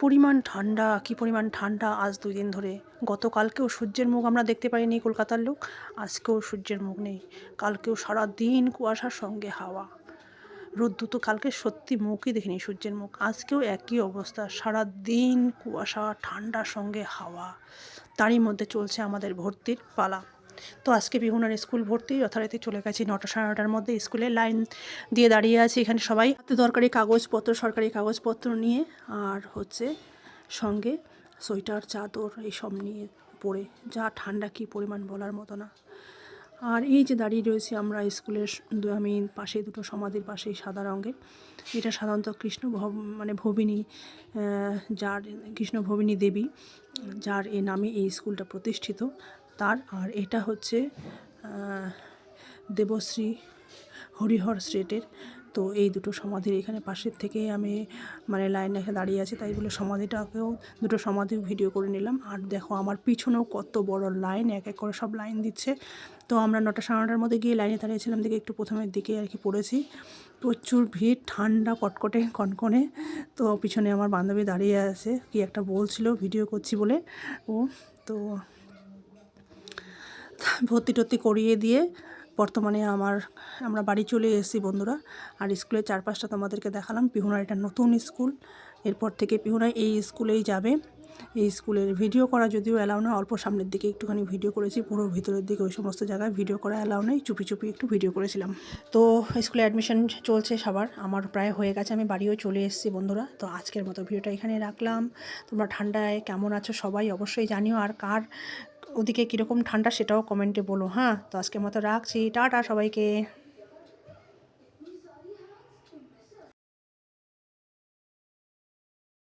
পরিমাণ ঠান্ডা আজ 2 দিন ধরে। গতকালকেও সূর্যের মুখ আমরা দেখতে পাইনি কলকাতার লোক, আজকেও সূর্যের মুখ নেই। কালকেও সারাদিন কুয়াশার সঙ্গে হাওয়া। রোদ্দুর তো কালকে সত্যি মুখই দেখিনি সূর্যের মুখ। আজকেও একই অবস্থা, সারাদিন কুয়াশা, ঠান্ডার সঙ্গে হাওয়া। তারই মধ্যে চলছে আমাদের ভর্তির পালা। তো আজকে বিহুনার স্কুল ভর্তি, যথারীতি চলে গেছি 9টা সাড়ে 9টার মধ্যে। স্কুলে লাইন দিয়ে দাঁড়িয়ে আছি এখানে সবাই, হাতে দরকারি কাগজপত্র, সরকারি কাগজপত্র নিয়ে, আর হচ্ছে সঙ্গে সোয়েটার, চাদর এইসব নিয়ে পরে। যা ঠান্ডা কী পরিমাণ বলার মতো না। আর এই যে দাঁড়িয়ে রয়েছি আমরা স্কুলের আমি পাশে দুটো সমাধির পাশেই সাদা রঙের, এটা সাধারণত ভবিনী, যার কৃষ্ণ ভবিনী দেবী, যার এ নামে এই স্কুলটা প্রতিষ্ঠিত তার। আর এটা হচ্ছে দেবশ্রী হরিহর স্ট্রিটের। তো এই দুটো সমাধির এখানে পাশের থেকেই আমি লাইনে এসে দাঁড়িয়ে আছি, তাই বলে সমাধিটাকেও, দুটো সমাধিও ভিডিও করে নিলাম। আর দেখো আমার পিছনেও কত বড় লাইন, এক এক করে সব লাইন দিচ্ছে। তো আমরা 9টা সাড়ে 9টার মধ্যে গিয়ে লাইনে দাঁড়িয়েছিলাম, দিকে একটু প্রথমের দিকে আর কি পড়েছি। প্রচুর ভিড়, ঠান্ডা কটকটে কনকনে। তো পিছনে আমার বান্ধবী দাঁড়িয়ে আছে, কি একটা বলছিল ভিডিও করছি বলে ও। তো ভর্তি টর্তি করিয়ে দিয়ে বর্তমানে আমরা বাড়ি চলে এসেছি বন্ধুরা। আর স্কুলের চারপাশটা তোমাদেরকে দেখালাম। পিহুনার এটা নতুন স্কুল, এরপর থেকে পিহুনায় এই স্কুলেই যাবে। এই স্কুলের ভিডিও করা যদিও অ্যালাউ নয়, অল্প সামনের দিকে একটুখানি ভিডিও করেছি, পুরো ভিতরের দিকে ওই সমস্ত জায়গায় ভিডিও করা অ্যালাউ নেই, চুপি চুপি একটু ভিডিও করেছিলাম। তো স্কুলে অ্যাডমিশন চলছে সবার, আমার প্রায় হয়ে গেছে, আমি বাড়িও চলে এসেছি বন্ধুরা। তো আজকের মতো ভিডিওটা এখানে রাখলাম। তোমরা ঠান্ডায় কেমন আছো সবাই অবশ্যই জানিও, আর কার ওদিকে কীরকম ঠান্ডা সেটাও কমেন্টে বলো। হ্যাঁ, তো আজকের মতো রাখছি, টাটা সবাইকে।